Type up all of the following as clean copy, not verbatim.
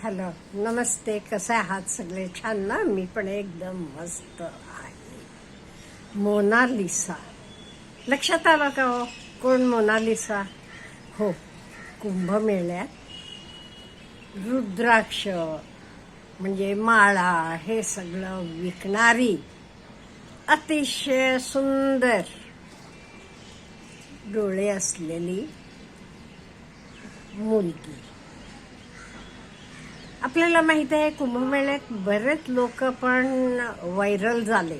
Hello, नमस्ते. कसे आहात सगळे? छान ना? मी पण एकदम मस्त आहे. मोनालिसा लक्षात आलं का हो? कोण मोनालिसा? हो, कुंभमेळ्यात रुद्राक्ष म्हणजे माळा हे सगळं विकणारी अतिशय सुंदर डोळे असलेली मुलगी. आपल्याला माहित आहे कुंभमेळ्यात बरेच लोक पण व्हायरल झाले.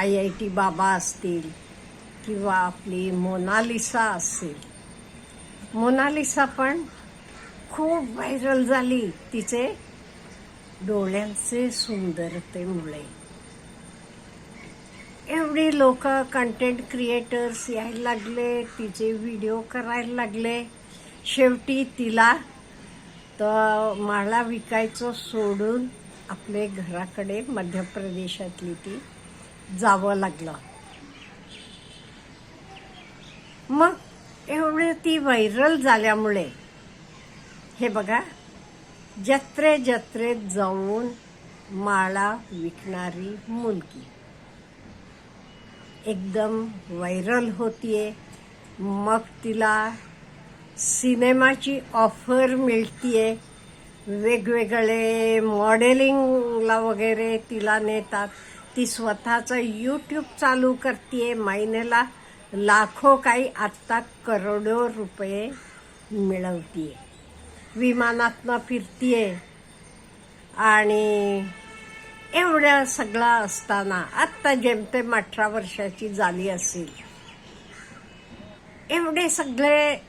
IIT बाबा असतील किंवा आपली मोनालिसा असेल. मोनालिसा पण खूप व्हायरल झाली तिचे डोळ्यांचे सुंदरतेमुळे. एवढी लोक कंटेंट क्रिएटर्स यायला लागले, तिचे व्हिडिओ करायला लागले. शेवटी तिला तर माळा विकायचं सोडून आपले घराकडे मध्य प्रदेशातली ती जावं लागलं. मग एवढे ती व्हायरल झाल्यामुळे हे बघा, जत्रे जत्रेत जाऊन माळा विकणारी मुलगी एकदम व्हायरल होतीये. मग तिला सिनेमाची ऑफर मिळतीये. वेगवेगळे मॉडेलिंगला वगैरे तिला नेतात. ती स्वतःचं YouTube चालू करतीये. महिन्याला लाखो काही आत्ता करोडो रुपये मिळवतीये. विमानातनं फिरतीये. आणि एवढं सगळं असताना आत्ता जेमतेम 18 वर्षाची झाली असेल. एवढे सगळे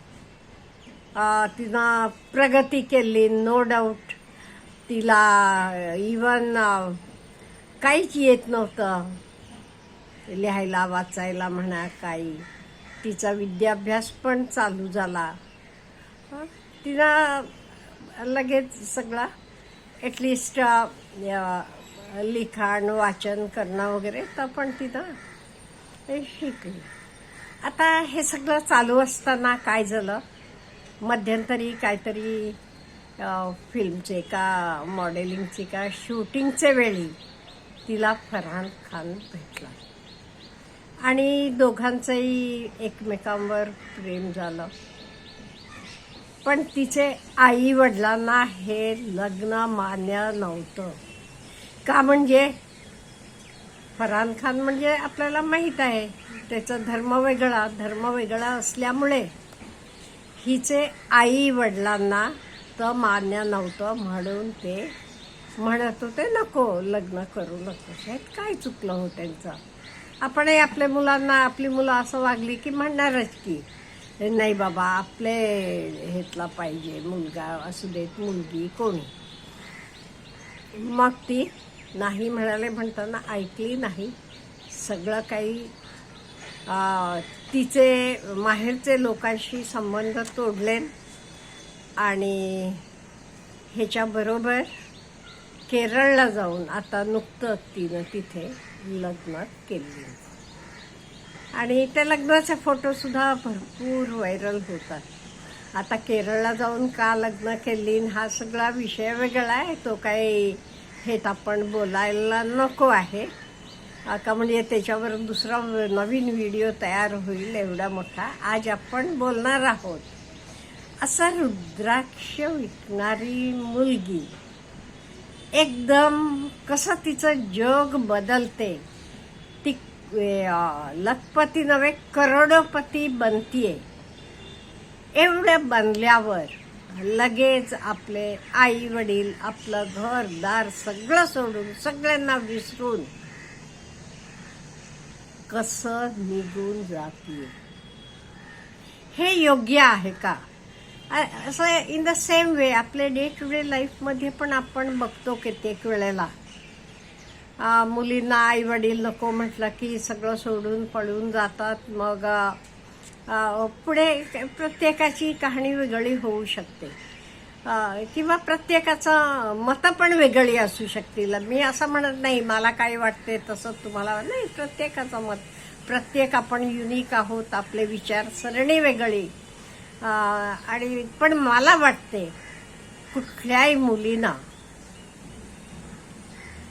तिनं प्रगती केली, नो डाऊट. तिला इवन काहीच येत नव्हतं, लिहायला वाचायला म्हणा काही. तिचा विद्याभ्यास पण चालू झाला. तिनं लगेच सगळा ॲटलिस्ट लिखाण वाचन करणं वगैरे तर पण तिनं शिकली. आता हे सगळं चालू असताना काय झालं, मध्यंतरी काहीतरी फिल्मचे का मॉडेलिंगचे का शूटिंगचे वेळी तिला फरहान खान भेटला आणि दोघांचंही एकमेकांवर प्रेम झालं. पण तिचे आई वडिलांना हे लग्न मान्य नव्हतं. का म्हणजे फरहान खान म्हणजे आपल्याला माहीत आहे त्याचा धर्म वेगळा असल्यामुळे हिचे आई वडिलांना तर मान्य नव्हतं. म्हणून ते म्हणत होते नको, लग्न करू नको. ह्यात काय चुकलं हो त्यांचं? आपणही आपल्या मुलांना, आपली मुलं असं वागली की म्हणणारच की नाही बाबा आपले हेतला पाहिजे, मुलगा असू देत मुलगी कोणी. मग ती नाही म्हणाले म्हणताना ऐकली नाही. सगळं काही तिचे माहेरचे लोकांशी संबंध तोडले आणि ह्याच्याबरोबर केरळला जाऊन आता नुकतंच तिनं तिथे लग्न केले. आणि त्या लग्नाचे फोटोसुद्धा भरपूर व्हायरल होतात. आता केरळला जाऊन का लग्न केली हा सगळा विषय वेगळा आहे. तो काही हे आपण बोलायला नको आहे का, म्हणजे त्याच्यावर दुसरा नवीन व्हिडिओ तयार होईल एवढा मोठा. आज आपण बोलणार आहोत असा रुद्राक्ष विकणारी मुलगी एकदम कसं तिचं जग बदलते. ती लखपती नव्हे करोडोपती बनतीये. एवढं बनल्यावर लगेच आपले आई वडील, आपलं घरदार सगळं सोडून, सगळ्यांना विसरून कसं निघून जातीये. हे योग्य आहे का? असं इन द सेम वे आपले डे टू डे लाईफमध्ये पण आपण बघतो कित्येक वेळेला मुलींना आई वडील नको म्हटलं की सगळं सोडून पळून जातात. मग पुढे प्रत्येकाची कहाणी वेगळी होऊ शकते किंवा प्रत्येकाचं मतं पण वेगळी असू शकतील. मी असं म्हणत नाही मला काय वाटते तसं तुम्हाला नाही. प्रत्येकाचं मत, प्रत्येक आपण युनिक आहोत. आपले विचारसरणी वेगळी. आणि पण मला वाटते कुठल्याही मुलीनं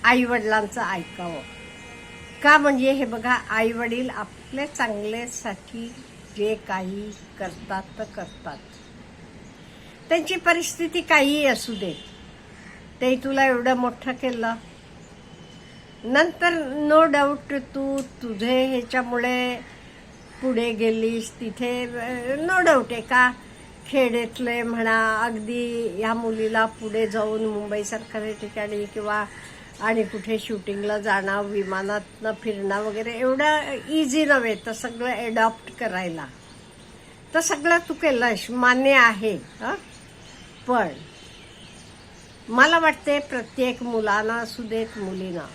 आई वडिलांचं ऐकावं. का म्हणजे हे बघा, आई वडील आपल्या चांगल्यासाठी जे काही करतात तर करतात. त्यांची परिस्थिती काहीही असू दे, ते तुला एवढं मोठं केलं, नंतर नो डाऊट तू तुझे ह्याच्यामुळे पुढे गेलीस, तिथे नो डाऊट एका खेड्यातले म्हणा, अगदी ह्या मुलीला पुढे जाऊन मुंबईसारख्या ठिकाणी किंवा आणि कुठे शूटिंगला जाणं, विमानातनं फिरणं वगैरे एवढं इझी नव्हे तर सगळं एडॉप्ट करायला. तर सगळं तू केलंस, मान्य आहे. पण मला वाटते प्रत्येक मुलांना असू देत, मुलींना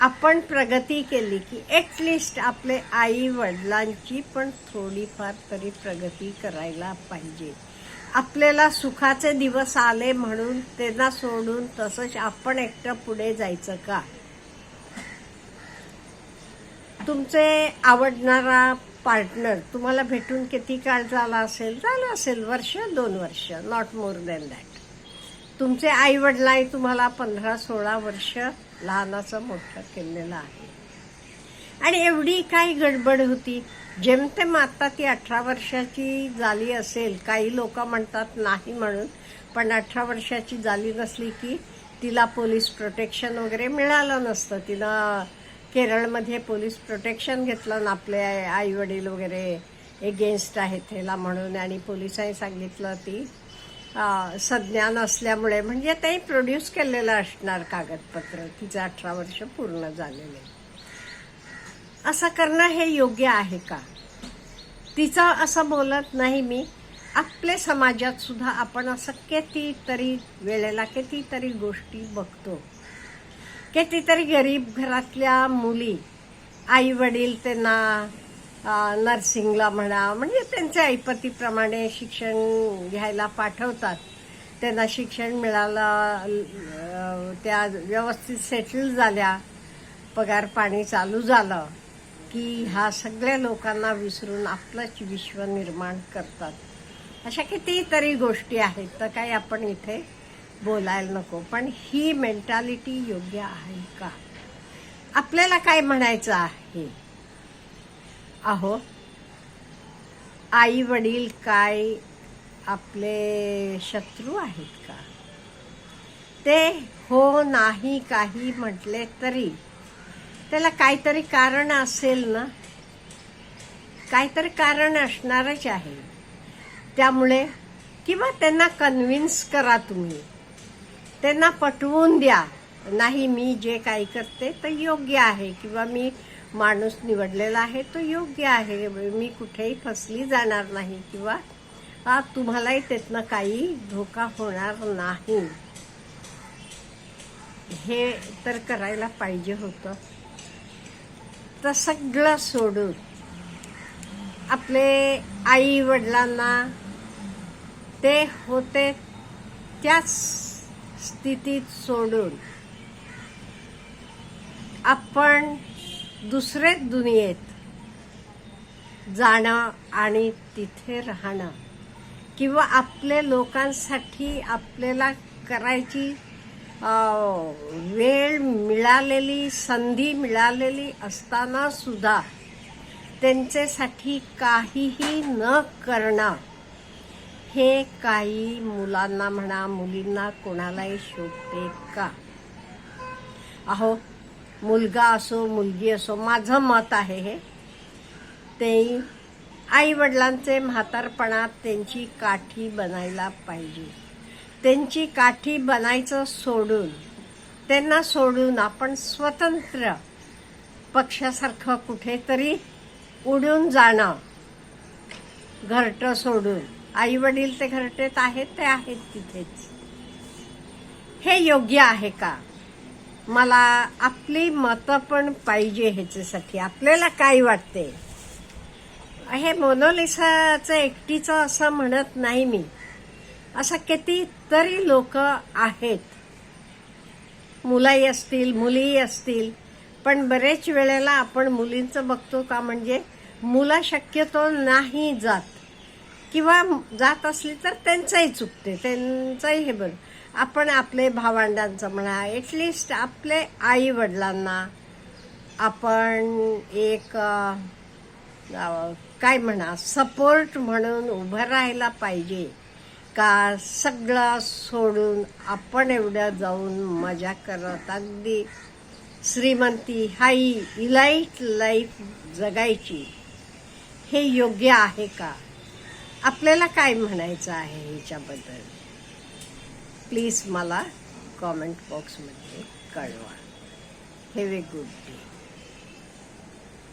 आपण प्रगती केली की ॲटलिस्ट आपले आई वडिलांची पण थोडीफार तरी प्रगती करायला पाहिजे. आपल्याला सुखाचे दिवस आले म्हणून त्यांना सोडून तसंच आपण एकटं पुढे जायचं का? तुमचे आवडणारा पार्टनर तुम्हाला भेटून किती काळ झाला असेल वर्ष 2 वर्ष, नॉट मोर दॅन दॅट. तुमचे आई वडिलांनी तुम्हाला 15-16 वर्ष लहानाचं मोठं केलेलं आहे. आणि एवढी काही गडबड होती. जेमतेम आता ती 18 वर्षाची झाली असेल, काही लोक म्हणतात नाही म्हणून, पण 18 वर्षाची झाली नसली की तिला पोलीस प्रोटेक्शन वगैरे मिळालं नसतं. तिनं केरळमध्ये पोलीस प्रोटेक्शन घेतलं ना, आपले आई वडील वगैरे एगेन्स्ट आहेत त्याला म्हणून, आणि पोलिसांनी सांगितलं ती सज्ञान असल्यामुळे, म्हणजे ते प्रोड्यूस केलेलं असणार कागदपत्र, तिचं 18 वर्ष पूर्ण झालेले. असं करणं हे योग्य आहे का? तिचं असं बोलत नाही मी. आपल्या समाजात सुद्धा आपण असं कितीतरी वेळेला कितीतरी गोष्टी बघतो. कितीतरी गरीब घरातल्या मुली आई वडील त्यांना नर्सिंगला म्हणा, म्हणजे त्यांच्या ऐपतीप्रमाणे शिक्षण घ्यायला पाठवतात. त्यांना शिक्षण मिळालं, त्या व्यवस्थित सेटल झाल्या, पगार पाणी चालू झालं की ह्या सगळ्या लोकांना विसरून आपलंच विश्व निर्माण करतात. अशा कितीतरी गोष्टी आहेत, तर काही आपण इथे बोलायला नको. पण ही मेंटॅलिटी योग्य आहे का? आपल्याला काय म्हणायचं आहे? अहो, आई वडील काय आपले शत्रू आहेत का? ते हो नाही काही म्हटले तरी त्याला काहीतरी कारण असेल ना, काहीतरी कारण असणारच आहे. त्यामुळे किंवा त्यांना कन्व्हिन्स करा, तुम्ही त्यांना पटवून द्या, नाही मी जे काही करते ते योग्य आहे, किंवा मी माणूस निवडलेला आहे तो योग्य आहे, मी कुठेही फसली जाणार नाही, किंवा तुम्हालाही त्यातनं काही धोका होणार नाही, हे तर करायला पाहिजे होतं. तर सगळं सोडून आपले आई वडिलांना ते होते त्याच स्थितीत सोडून आपण दुसऱ्या दुनियेत जाणं आणि तिथे राहणं, किंवा आपल्या लोकांसाठी आपल्याला करायची वेळ मिळालेली, संधी मिळालेली असताना सुद्धा त्यांच्यासाठी काहीही न करणं, हे काही मुलांना म्हणा, मुलींना कोणालाही शोभते का? अहो, मुलगा असो मुलगी असो, माझं मत आहे हे, ते आई वडिलांचे म्हातारपणात त्यांची काठी बनायला पाहिजे. त्यांची काठी बनायचं सोडून, त्यांना सोडून आपण स्वतंत्र पक्षासारखं कुठेतरी उडून जाणं, घरटं सोडून. आई वडील ते घरटेत आहेत, ते आहेत तिथेच. हे योग्य आहे का? मला आपली मतं पण पाहिजे ह्याच्यासाठी. आपल्याला काय वाटते? हे मोनालिसाचं एकटीचं असं म्हणत नाही मी, असं कितीतरी लोक आहेत, मुलंही असतील मुलीही असतील. पण बरेच वेळेला आपण मुलींचं बघतो का, म्हणजे मुलं शक्यतो नाही जात, किंवा जात असली तर त्यांचंही चुकते, त्यांचंही हे बरं. आपण आपले भावंडांचं म्हणा, ॲटलिस्ट आपले आई वडिलांना आपण एक काय म्हणा सपोर्ट म्हणून उभं राहायला पाहिजे का? सगळं सोडून आपण एवढ्या जाऊन मजा करत अगदी श्रीमंती हाई इलाइट लाईफ जगायची, हे योग्य आहे का? आपल्याला काय म्हणायचं आहे ह्याच्याबद्दल प्लीज मला कॉमेंट बॉक्समध्ये कळवा. Have a good day.